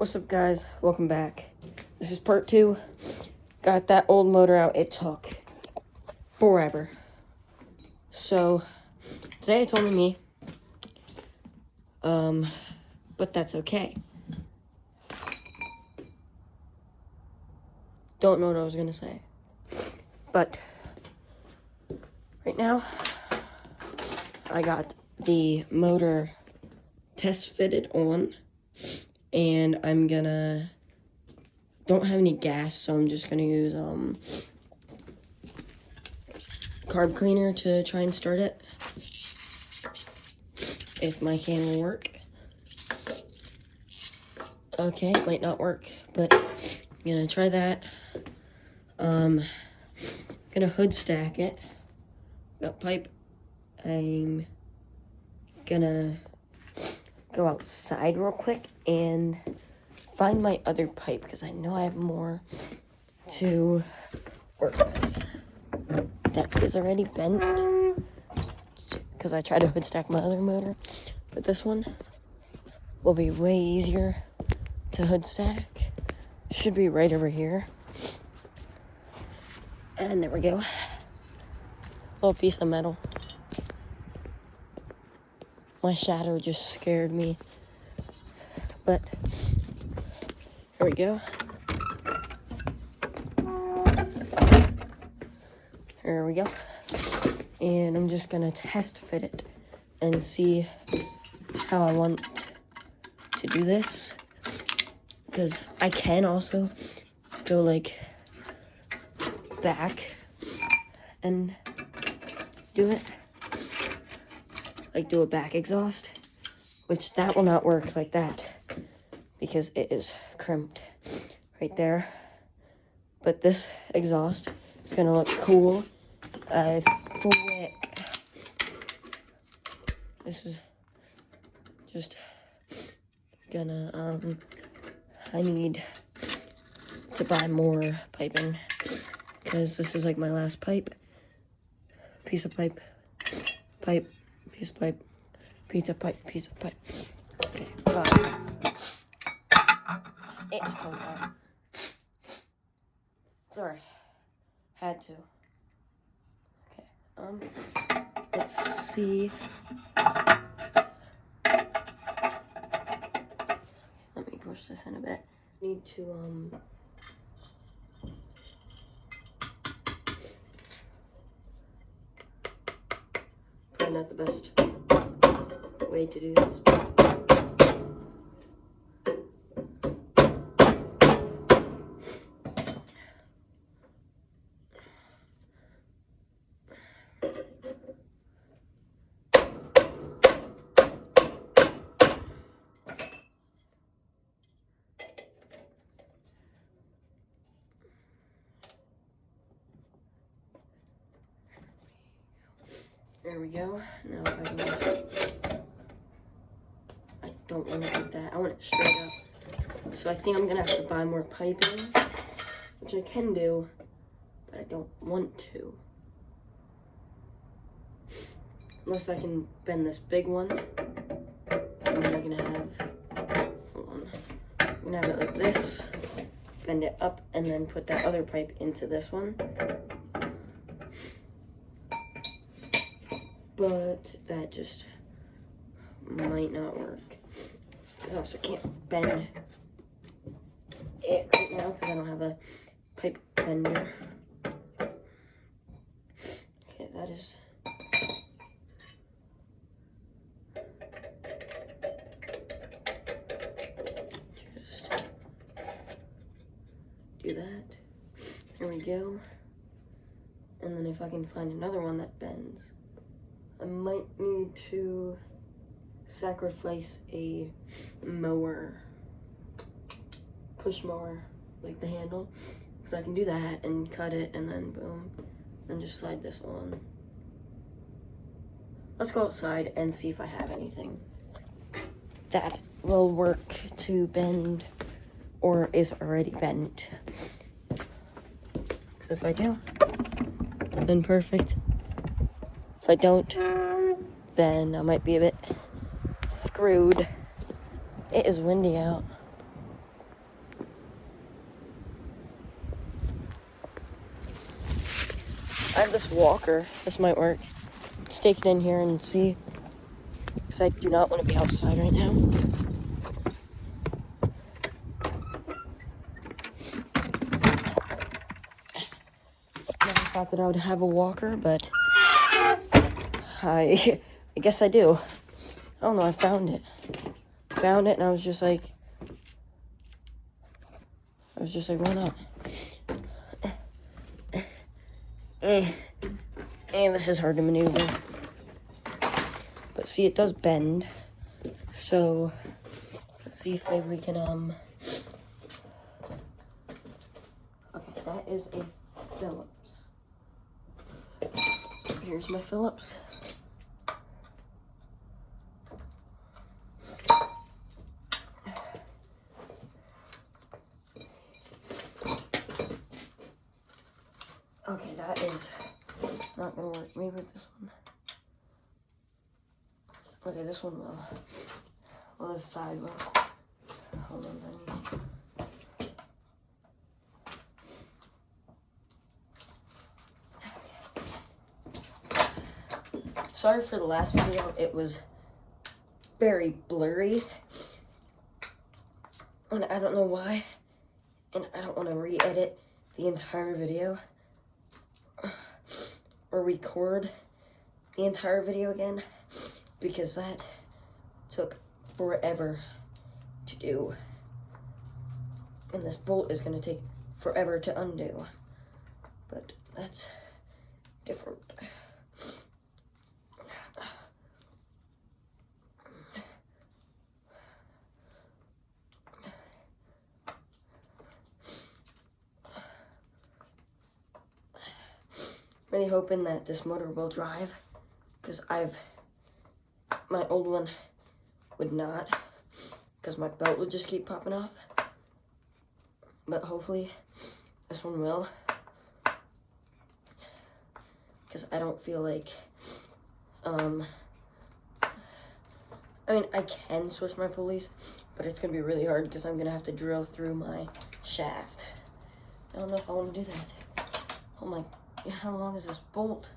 What's up, guys? Welcome back. This is part 2. Got that old motor out. It took forever. So, today it's only me. But that's okay. Don't know what I was gonna say. But, right now, I got the motor test fitted on. And I'm gonna, don't have any gas, so I'm just gonna use carb cleaner to try and start it. If my can will work. Okay, it might not work, but I'm gonna try that. Gonna hood stack it. Got pipe. I'm gonna go outside real quick and find my other pipe because I know I have more to work with. That is already bent because I tried to hood stack my other motor, but this one will be way easier to hood stack. Should be right over here. And there we go. Little piece of metal. My shadow just scared me. But here we go. Here we go. And I'm just gonna test fit it and see how I want to do this. Because I can also go like back and do it. Like do a back exhaust, which that will not work like that because it is crimped right there. But this exhaust is gonna look cool. Thick. This is just gonna, I need to buy more piping because this is like my last pipe. Piece of pipe, pipe, piece of pipe, piece of pipe, piece of pipe. Okay, it's cold out. Sorry, had to. Okay, let's see. Let me push this in a bit. Need to, probably not the best way to do this. There we go. Now if I can just, I don't want it like that. I want it straight up. So I think I'm gonna have to buy more piping, which I can do, but I don't want to. Unless I can bend this big one. And then I'm gonna have, hold on. I'm gonna have it like this, bend it up, and then put that other pipe into this one. But that just might not work. Because I also can't bend it right now because I don't have a pipe bender. Okay, that is... just do that. There we go. And then if I can find another one that bends, I might need to sacrifice a mower, push mower, like the handle, because I can do that and cut it and then boom, and just slide this on. Let's go outside and see if I have anything that will work to bend or is already bent. Because if I do, then perfect. If I don't, then I might be a bit screwed. It is windy out. I have this walker. This might work. Stake it in here and see. Because I do not want to be outside right now. Never thought that I would have a walker, but I guess I do. I don't know, I found it. Found it and I was just like, why not? And this is hard to maneuver. But see, it does bend. So, let's see if maybe we can, okay, that is a Phillips. Here's my Phillips. Okay, that is not gonna work. Maybe with this one. Okay, this one will. Well, this side will. Hold on, I need. Sorry for the last video. It was very blurry, and I don't know why. And I don't want to re-edit the entire video or record the entire video again, because that took forever to do. And this bolt is going to take forever to undo. But that's different. Really hoping that this motor will drive, because my old one would not, because my belt would just keep popping off. But hopefully this one will, because I don't feel like, I mean, I can switch my pulleys, but it's gonna be really hard because I'm gonna have to drill through my shaft. I don't know if I want to do that. Oh my, how long is this bolt?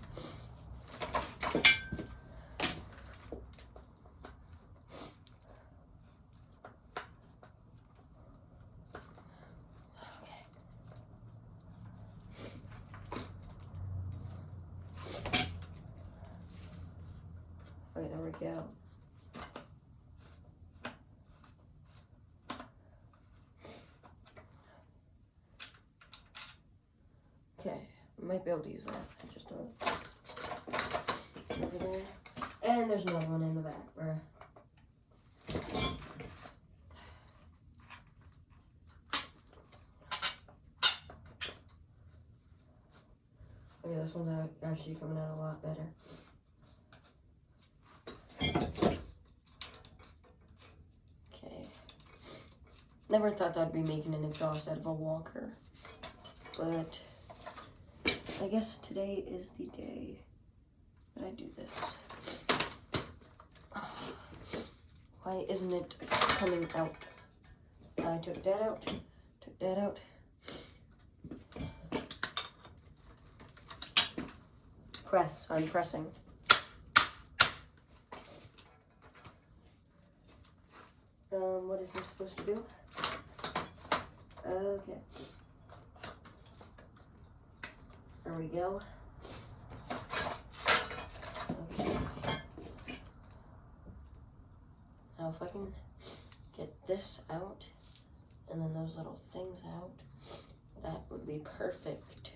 Okay, there we go. Okay, I might be able to use that. I just don't. Over there. And there's another one in the back, bruh. Okay, this one's actually coming out a lot better. Okay. Never thought that I'd be making an exhaust out of a walker. But I guess today is the day that I do this. Why isn't it coming out? I took that out. Took that out. Press. I'm pressing. What is this supposed to do? Okay. There we go. Okay. Now if I can get this out and then those little things out, that would be perfect.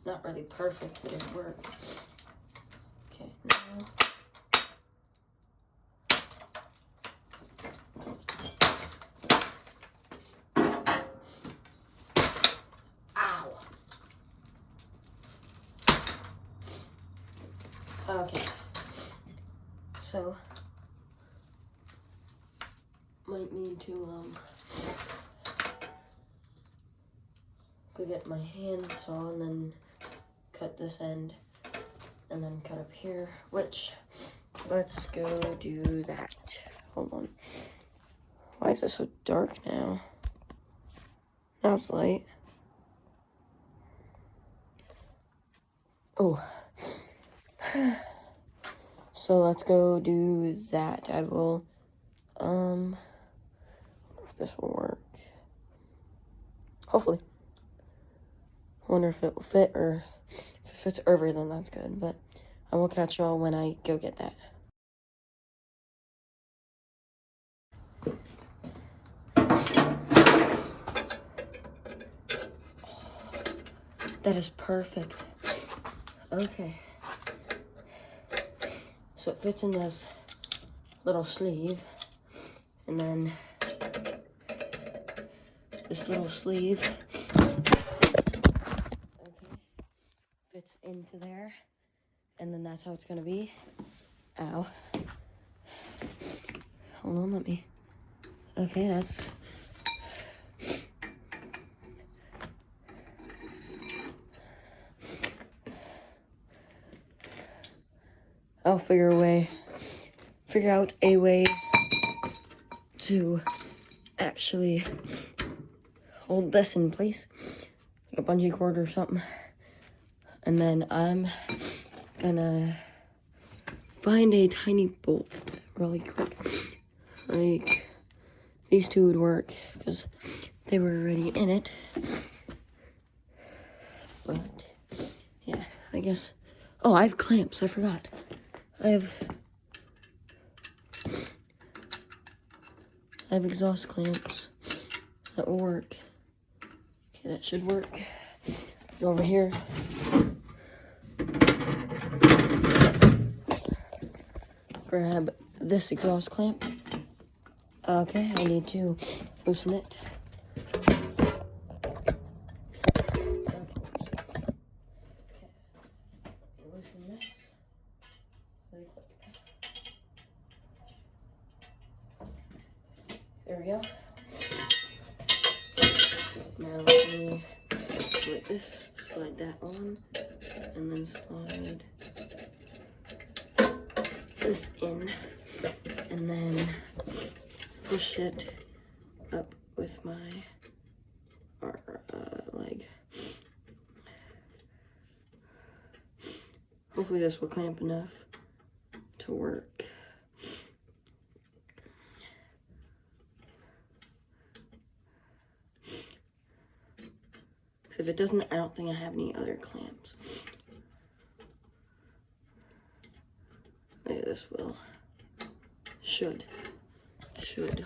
Not really perfect, but it worked. Okay, now. Ow! Okay. So, might need to, go get my handsaw and then cut this end and then cut up here, which, let's go do that. Hold on. Why is it so dark now? Now it's light. Oh. So let's go do that. I will, I wonder if this will work. Hopefully. Wonder if it will fit, or if it fits over, then that's good. But I will catch y'all when I go get that. That is perfect. Okay. So it fits in this little sleeve, and then this little sleeve, okay, fits into there, and then that's how it's gonna be. Ow. Hold on, let me. Okay, that's. I'll figure out a way to actually hold this in place, like a bungee cord or something. And then I'm gonna find a tiny bolt really quick. Like, these two would work because they were already in it. But, yeah, I guess. Oh, I have clamps, I forgot. I have exhaust clamps that will work. Okay, that should work. Go over here. Grab this exhaust clamp. Okay, I need to loosen it. Loosen this really quick. There we go. Now let me like this, slide that on, and then slide this in, and then push it up with my leg. Hopefully this will clamp enough to work. So if it doesn't, I don't think I have any other clamps. Maybe this will. Should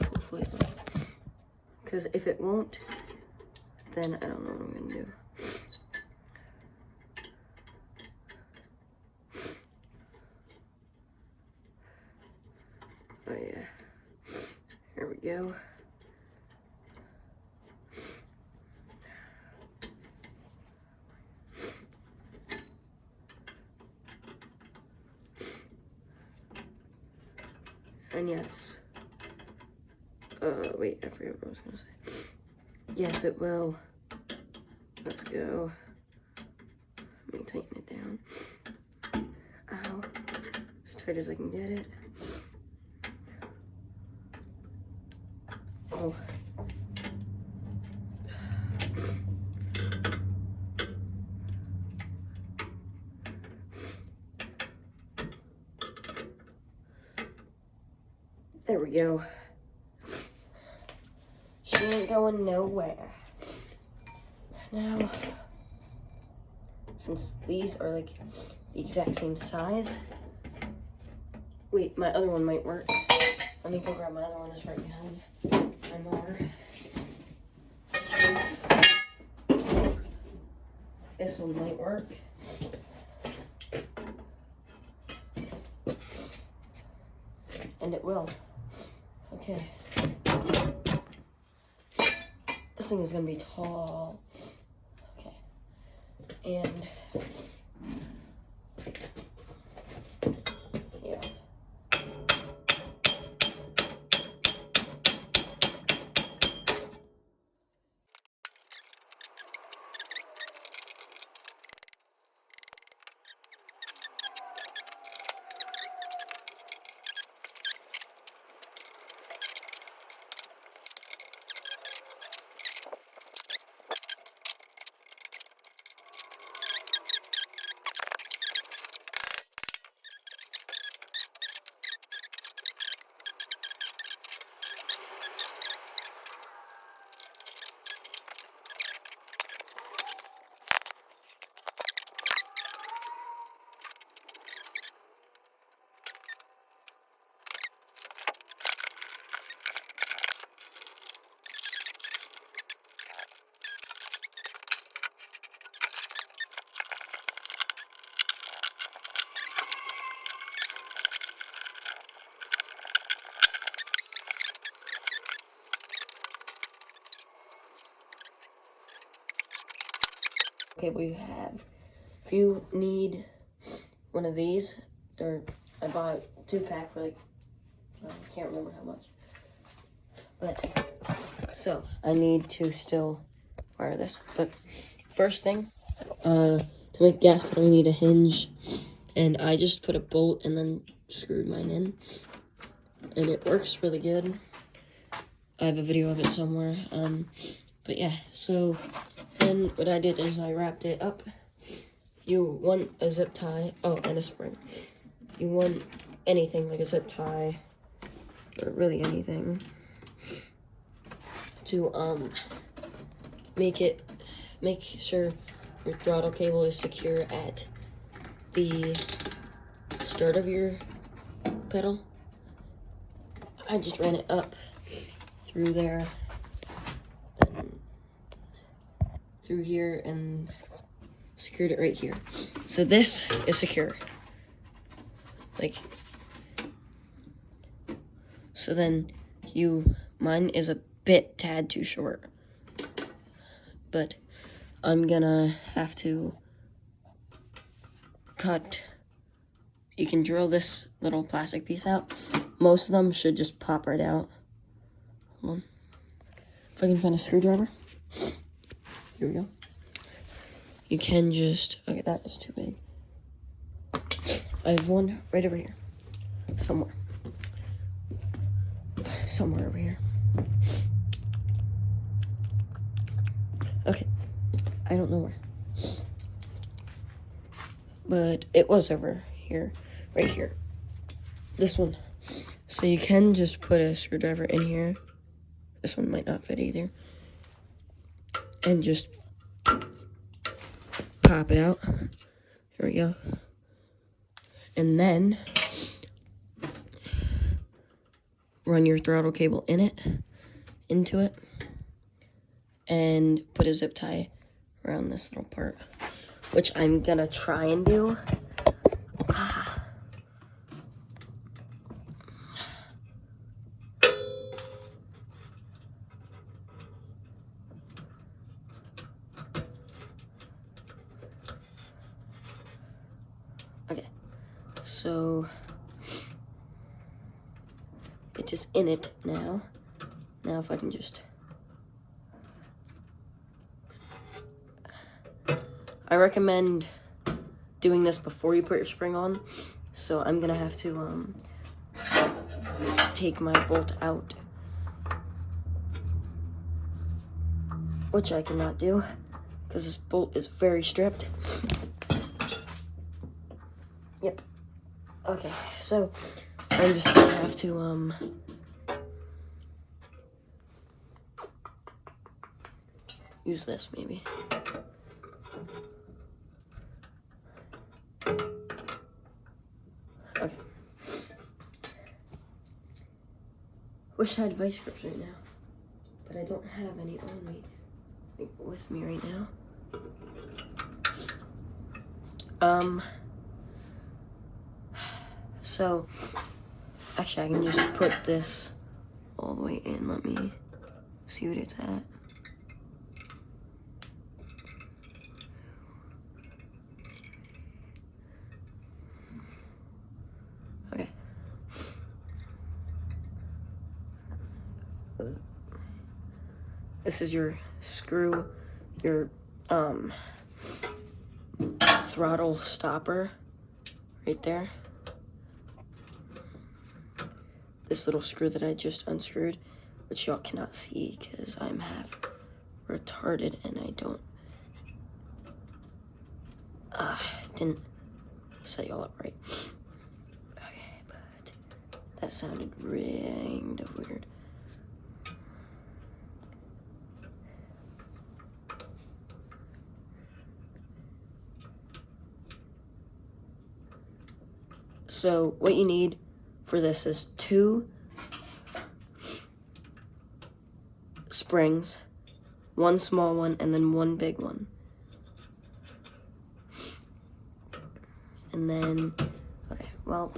hopefully it will. Because if it won't, then I don't know what I'm gonna do. Oh yeah, here we go. And yes, wait, I forgot what I was gonna say. Yes, it will. Let's go. Let me tighten it down. Ow. As tight as I can get it. Oh. There we go. She ain't going nowhere. Now, since these are like the exact same size, wait, my other one might work. Let me go grab my other one, it's right behind my mower. This one might work. And it will. Okay. This thing is gonna be tall. Okay. And yeah. cable you have. If you need one of these, I bought 2-pack for like, I can't remember how much. But, so, I need to still wire this. But, first thing, to make gas pedal, you need a hinge. And I just put a bolt and then screwed mine in. And it works really good. I have a video of it somewhere. But yeah, so then what I did is I wrapped it up. You want a zip tie, and a spring. You want anything like a zip tie, or really anything, to make sure your throttle cable is secure at the start of your pedal. I just ran it up through there, then through here, and secured it right here. So this is secure. So then mine is a tad too short. But I'm gonna have to cut. You can drill this little plastic piece out. Most of them should just pop right out. Hold on. If I can find a screwdriver. Here we go. You can just, okay, that is too big. I have one right over here. Somewhere over here. Okay, I don't know where. But it was over here, right here. This one. So you can just put a screwdriver in here. This one might not fit either. And just pop it out. Here we go. And then run your throttle cable into it, and put a zip tie around this little part, which I'm gonna try and do. Okay, so it is in it now. Now if I can just, I recommend doing this before you put your spring on. So I'm gonna have to take my bolt out, which I cannot do because this bolt is very stripped. Yep. Okay, so I'm just gonna have to use this maybe. Okay. Wish I had vice grips right now, but I don't have any on me, with me right now. So, actually I can just put this all the way in. Let me see what it's at. Okay. This is your screw, your throttle stopper right there. This little screw that I just unscrewed, which y'all cannot see because I'm half retarded and I didn't set y'all up right. Okay, but that sounded kind of weird. So what you need for this is 2 springs, 1 small one, and then 1 big one. And then, okay, well,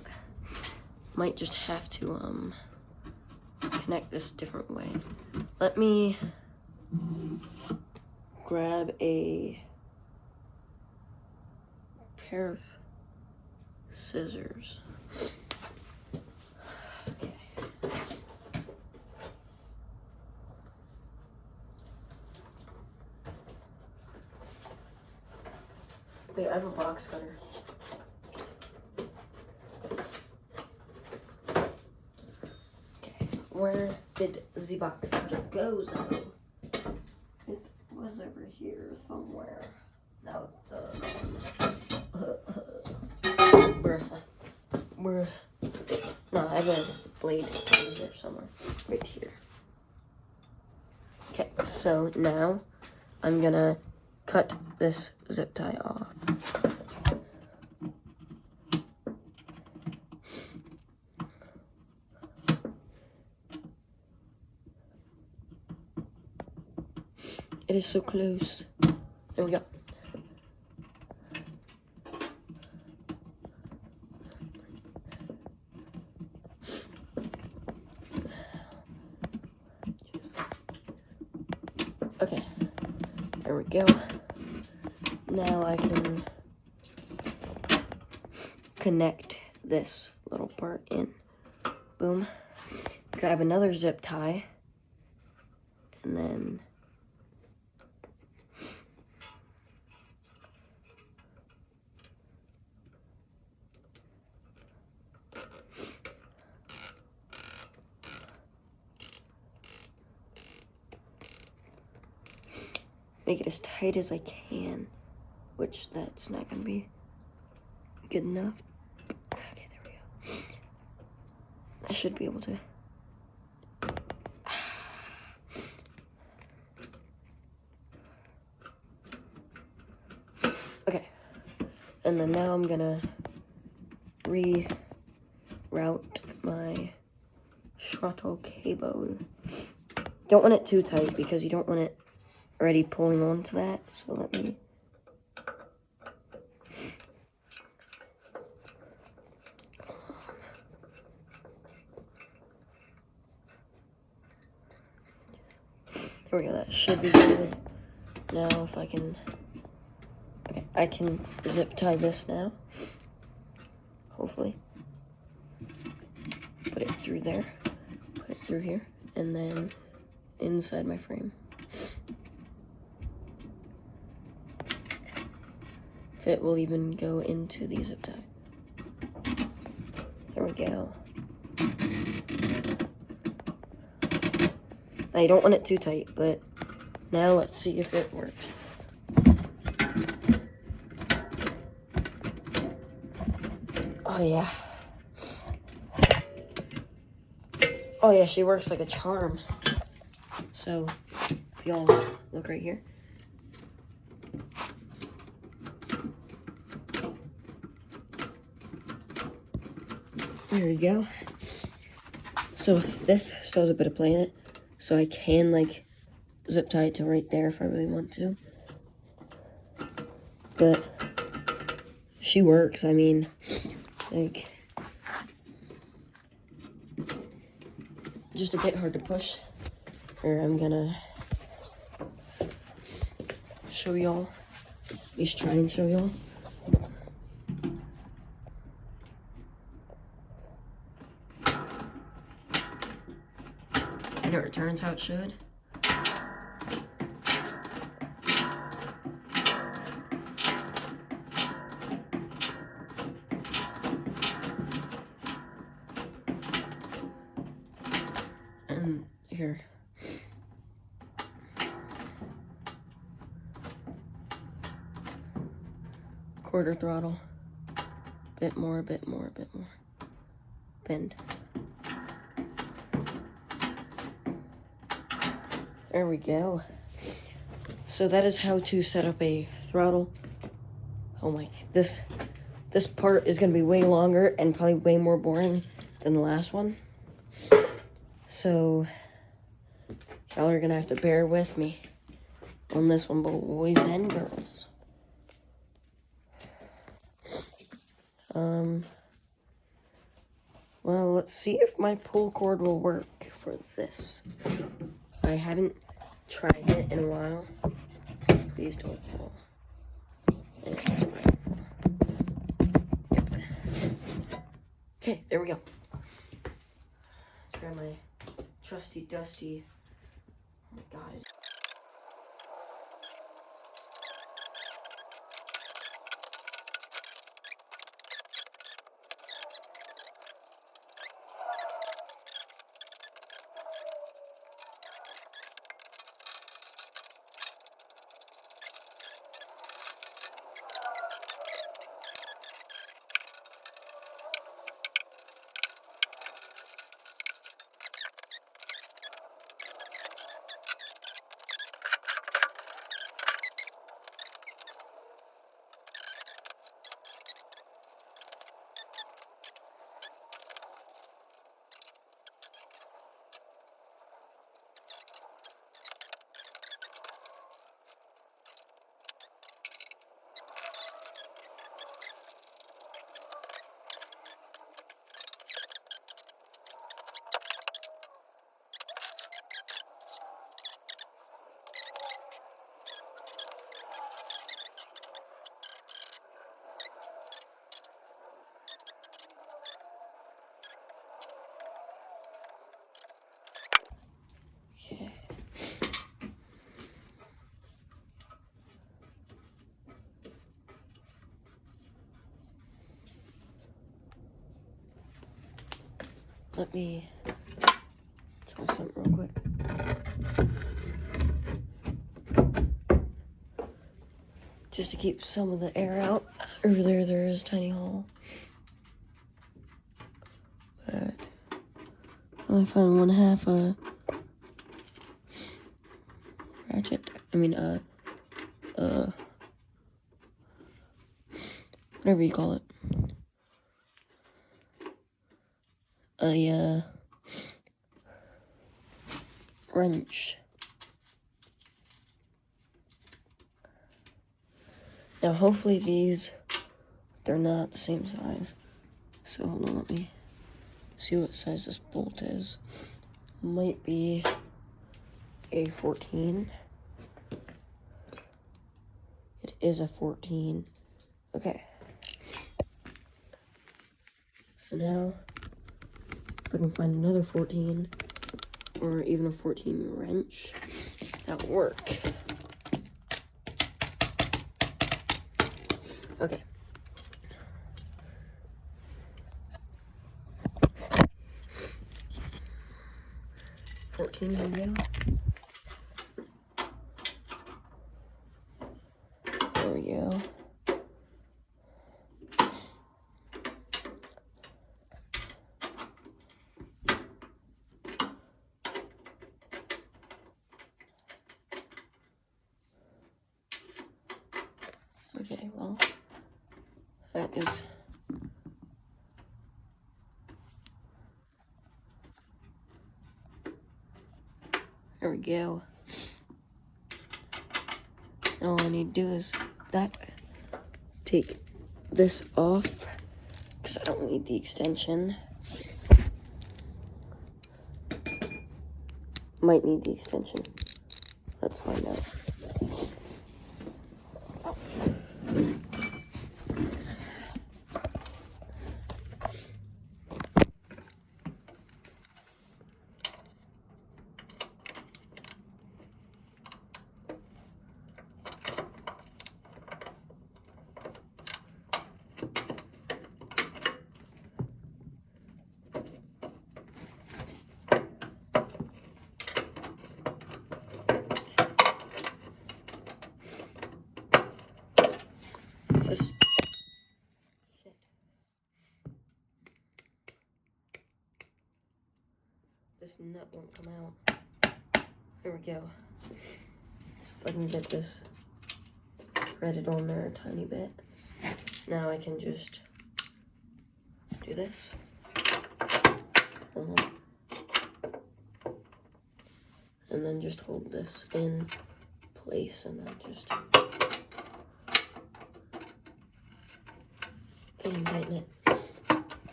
might just have to connect this different way. Let me grab a pair of scissors. Okay. Wait, I have a box cutter. Okay, where did the box cutter go, Zoe? It was over here somewhere. Now Bruh. No, I have a blade over here somewhere. Right here. Okay, so now I'm gonna cut this zip tie off. It is so close. There we go. Okay, there we go. Now I can connect this little part in. Boom. Grab another zip tie. And then make it as tight as I can, which that's not gonna be good enough. Okay, there we go. I should be able to. Okay, and then now I'm gonna reroute my throttle cable. Don't want it too tight because you don't want it already pulling onto that, so let me. There we go, that should be good. Now if I can, okay, I can zip tie this now, hopefully. Put it through there, put it through here, and then inside my frame. It will even go into the zip tie. There we go. Now you don't want it too tight, but now let's see if it works. Oh yeah. Oh yeah, she works like a charm. So, if y'all look right here. There you go. So this still has a bit of play in it. So I can like zip tie it to right there if I really want to. But she works, I mean, like, just a bit hard to push. Or I'm gonna show y'all, at least try and show y'all. And it returns how it should. And here. Quarter throttle. Bit more, bit more, bit more. Bend. There we go. So that is how to set up a throttle. Oh my, this part is gonna be way longer and probably way more boring than the last one. So y'all are gonna have to bear with me on this one, boys and girls. Well, let's see if my pull cord will work for this. I haven't tried it in a while. Please don't fall. Okay, there we go. Let's grab my trusty dusty. Oh my god. Okay. Let me try something real quick. Just to keep some of the air out. Over there is a tiny hole. But I found 1/2 a ratchet. Whatever you call it. A wrench. Now hopefully they're not the same size. So hold on, let me see what size this bolt is. Might be a 14. It is a 14. Okay. So now, if I can find another 14, or even a 14 wrench, that will work. Okay. Here we go. There we go. Okay, well, that is there we go. Now all I need to do is take this off, because I don't need the extension. Might need the extension. Let's find out. Shit. This nut won't come out. Here we go. If I can get this threaded on there a tiny bit. Now I can just do this. Hold on. And then just hold this in place and then just and tighten it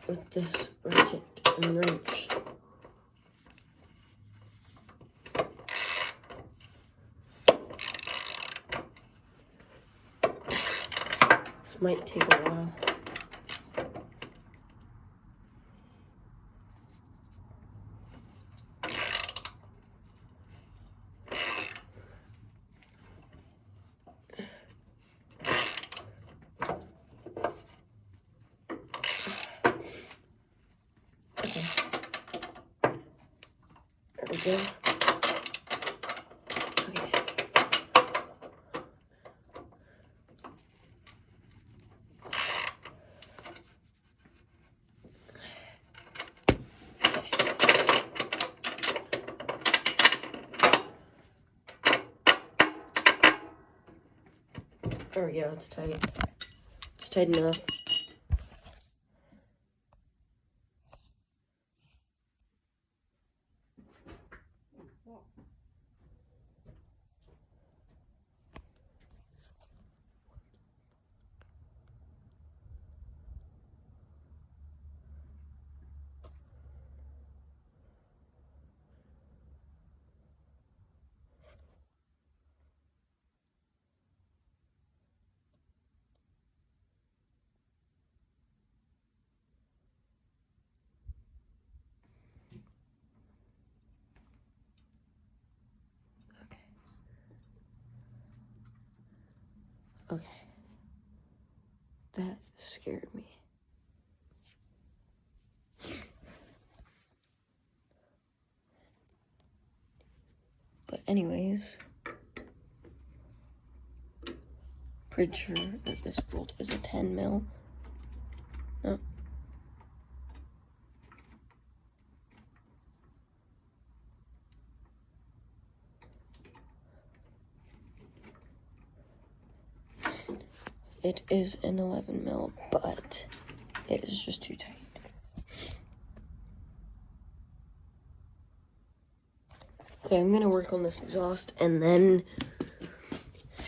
with this ratchet and wrench. This might take a while. go. Okay. Oh yeah, it's tight. It's tight enough. Okay. That scared me. But anyways, pretty sure that this bolt is a 10 mil. No. It is an 11 mil, but it is just too tight. Okay, I'm gonna work on this exhaust and then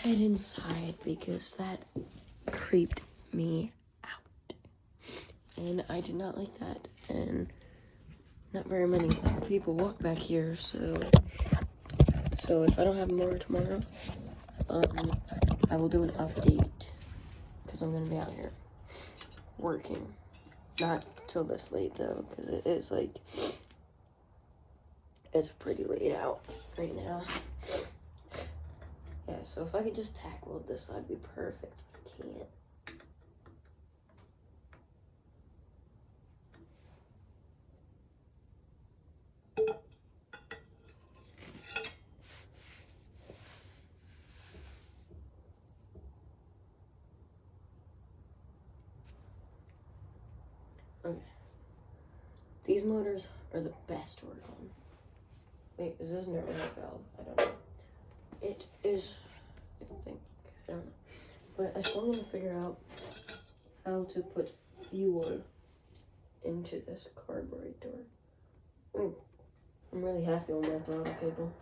head inside because that creeped me out. And I did not like that. And not very many people walk back here, so if I don't have more tomorrow, I will do an update because I'm gonna be out here working. Not till this late though, because it is like, it's pretty late out right now. Yeah, so if I could just tack weld this, that'd be perfect. I can't. Okay. These motors are the best to work on. Wait, is this an air valve? I don't know. It is, I think. I don't know. But I still want to figure out how to put fuel into this carburetor. I'm really happy on that throttle cable.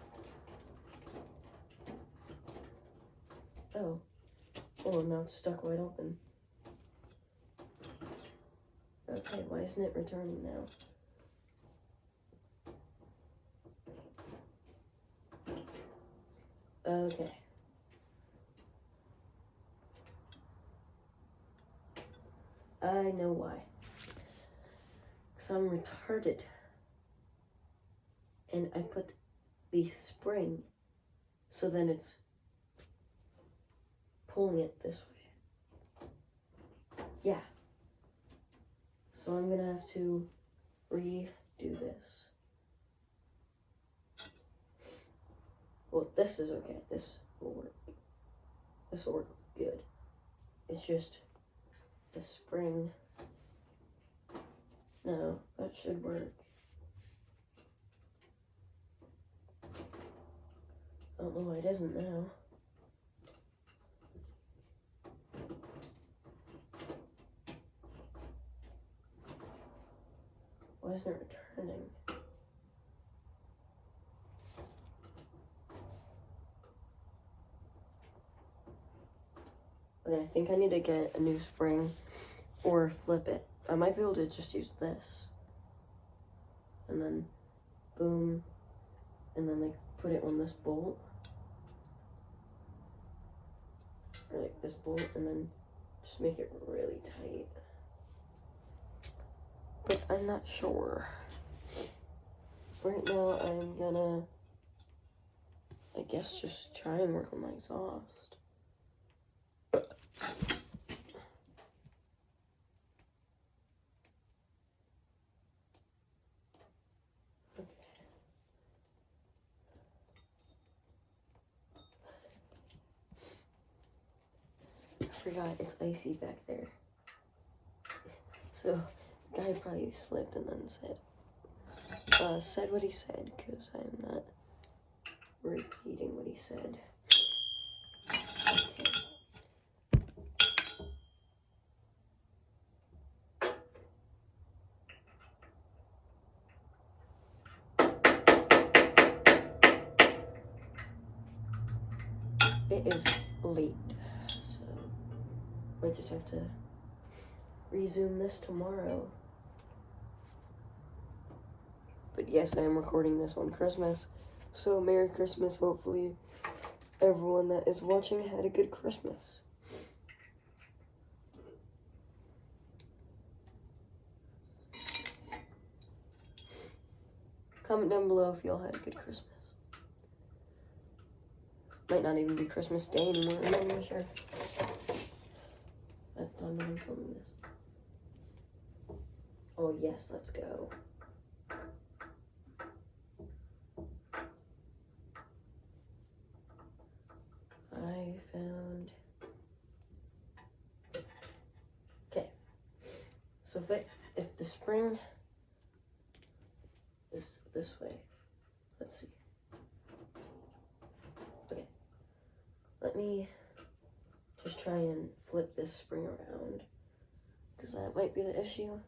Oh, now it's stuck wide open. Okay, why isn't it returning now? Okay. I know why. Because I'm retarded. And I put the spring so then it's pulling it this way. Yeah. So I'm gonna have to redo this. Well, this is okay. This will work. This will work good. It's just the spring. No, that should work. I don't know why it isn't now. Why isn't it returning? Okay, I think I need to get a new spring or flip it. I might be able to just use this. And then, boom. And then, like, put it on this bolt. Or, like, this bolt. And then just make it really tight. But I'm not sure. Right now, I'm gonna, I guess, just try and work on my exhaust. forgot it's icy back there. So the guy probably slipped and then said what he said, because I'm not repeating what he said. Okay. It is late, so I might just have to resume this tomorrow. But yes, I am recording this on Christmas, so Merry Christmas. Hopefully everyone that is watching had a good Christmas. Comment down below if y'all had a good Christmas. Might not even be Christmas Day anymore, I'm not even sure. That time I'm filming this. Oh yes, let's go. I found... Okay. So if the spring is this way, let's see. Okay. Let me just try and flip this spring around, because that might be the issue.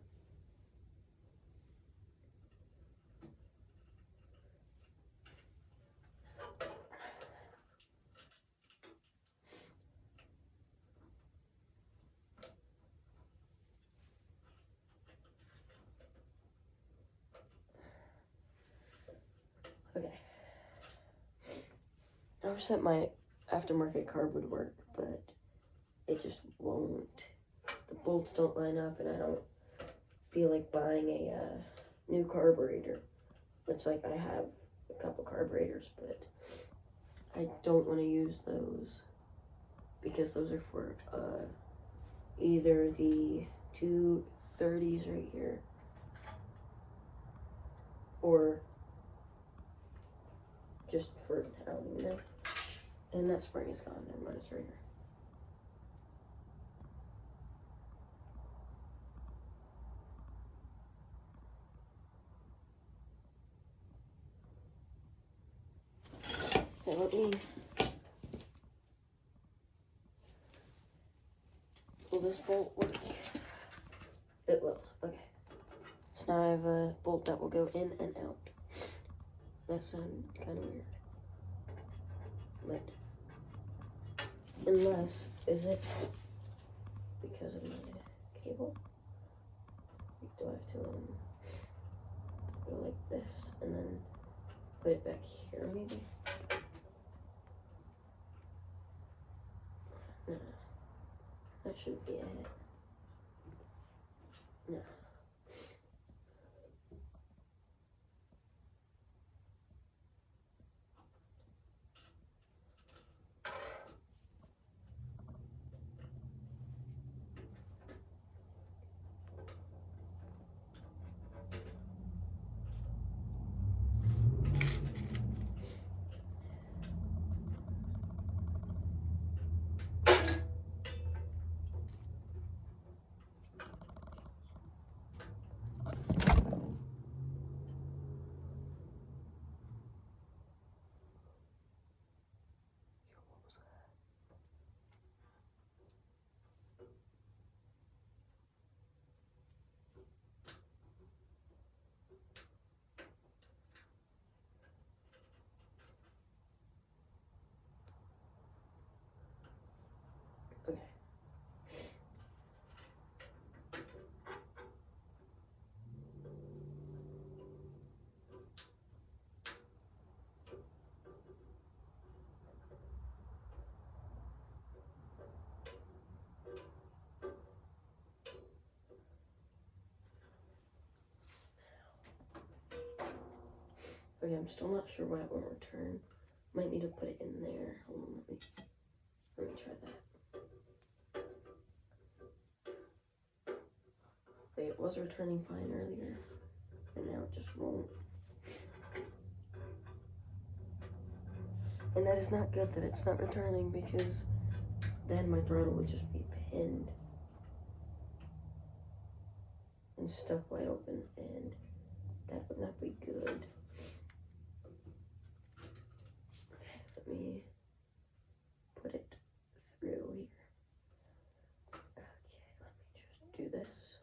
Okay. I wish that my aftermarket card would work, but it just won't. The bolts don't line up, and I don't feel like buying a new carburetor. It's like I have a couple carburetors, but I don't want to use those because those are for either the 230s right here or just for now, you know? And that spring is gone. Never mind, it's right here. Okay, let me... Will this bolt work? It will. Okay. So now I have a bolt that will go in and out. That sounds kind of weird. But unless, is it because of my cable? Do I have to go like this and then put it back here maybe? No. That shouldn't be it. No. Okay. Okay, I'm still not sure why it won't return. Might need to put it in there. Hold on, let me try that. Okay, it was returning fine earlier, and now it just won't. And that is not good that it's not returning, because then my throttle would just be end and stuck wide open, and that would not be good. Okay, let me put it through here. Okay, let me just do this,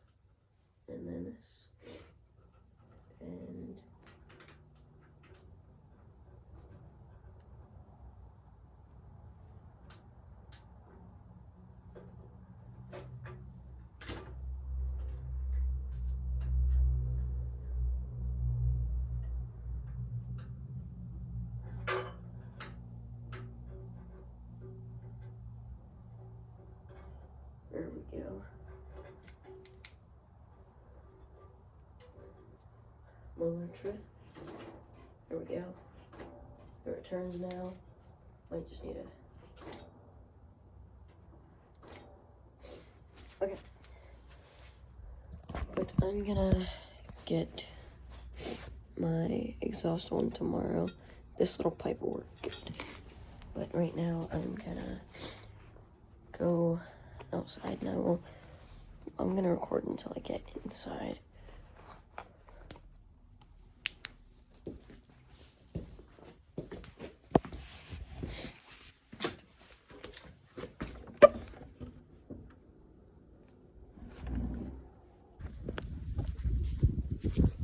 and then this, and there we go. Mower truth. There we go. There it turns now. Might just need a... Okay. But I'm gonna get my exhaust one tomorrow. This little pipe will work good. But right now I'm gonna go outside now. I'm gonna record until I get inside.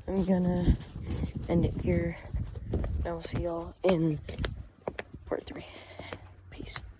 I'm gonna end it here. I'll see y'all in